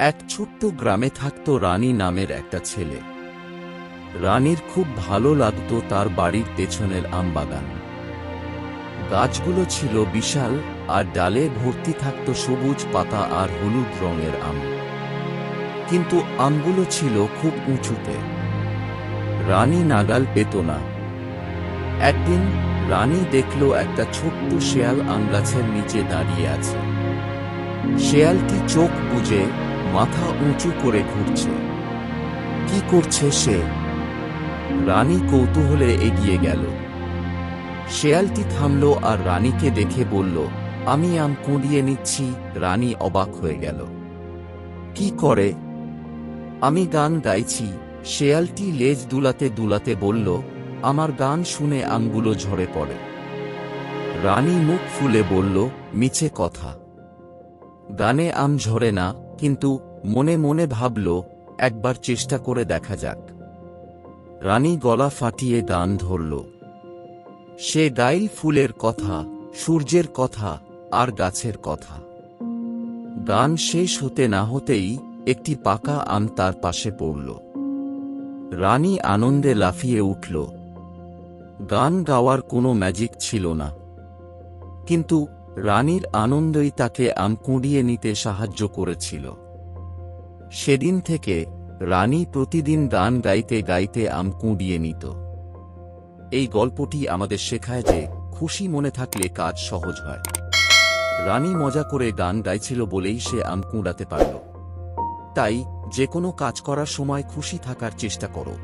এক ছোট্ট গ্রামে থাকত রানী নামের একটা ছেলে। রানীর খুব ভালো লাগতো তার বাড়ির পেছনের আমবাগান। গাছগুলো ছিল বিশাল, আর ডালে ভর্তি থাকত সবুজ পাতা আর হলুদ রঙের আম। কিন্তু আমগুলো ছিল খুব উঁচুতে, রানী নাগাল পেত না। একদিন রানী দেখল একটা ছোট্ট শেয়াল আম গাছের নিচে দাঁড়িয়ে আছে। শেয়ালটি চোখ বুজে মাথা উঁচু করে ঘুরছে। কি করছে সে? রানী কৌতূহলে এগিয়ে গেল। শেয়ালটি থামল আর রানীকে দেখে বলল, আমি আম কুড়িয়ে নিচ্ছি। রানী অবাক হয়ে গেল। কি করে? আমি গান গাইছি। শেয়ালটি লেজ দুলাতে দুলাতে বলল, আমার গান শুনে আমগুলো ঝরে পড়ে। রানী মুখ ফুলে বলল, মিছে কথা, গানে আম ঝরে না। কিন্তু মনে মনে ভাবল, একবার চেষ্টা করে দেখা যাক। রানী গলা ফাটিয়ে গান ধরল। সে গাইল ফুলের কথা, সূর্যের কথা আর গাছের কথা। গান শেষ হতে না হতেই একটি পাকা আম তার পাশে পড়ল। রানী আনন্দে লাফিয়ে উঠল। গান গাওয়ার কোনো ম্যাজিক ছিল না, কিন্তু রানীর আনন্দই তাকে আম কুড়িয়ে নিতে সাহায্য করেছিল। সেদিন থেকে রানী প্রতিদিন গান গাইতে গাইতে আম কুড়িয়ে নিত। এই গল্পটি আমাদের শেখায় যে খুশি মনে থাকলে কাজ সহজ হয়। রানী মজা করে গান গাইছিল বলেই সে আম কুড়াতে পারল। তাই যে কোনো কাজ করার সময় খুশি থাকার চেষ্টা করো।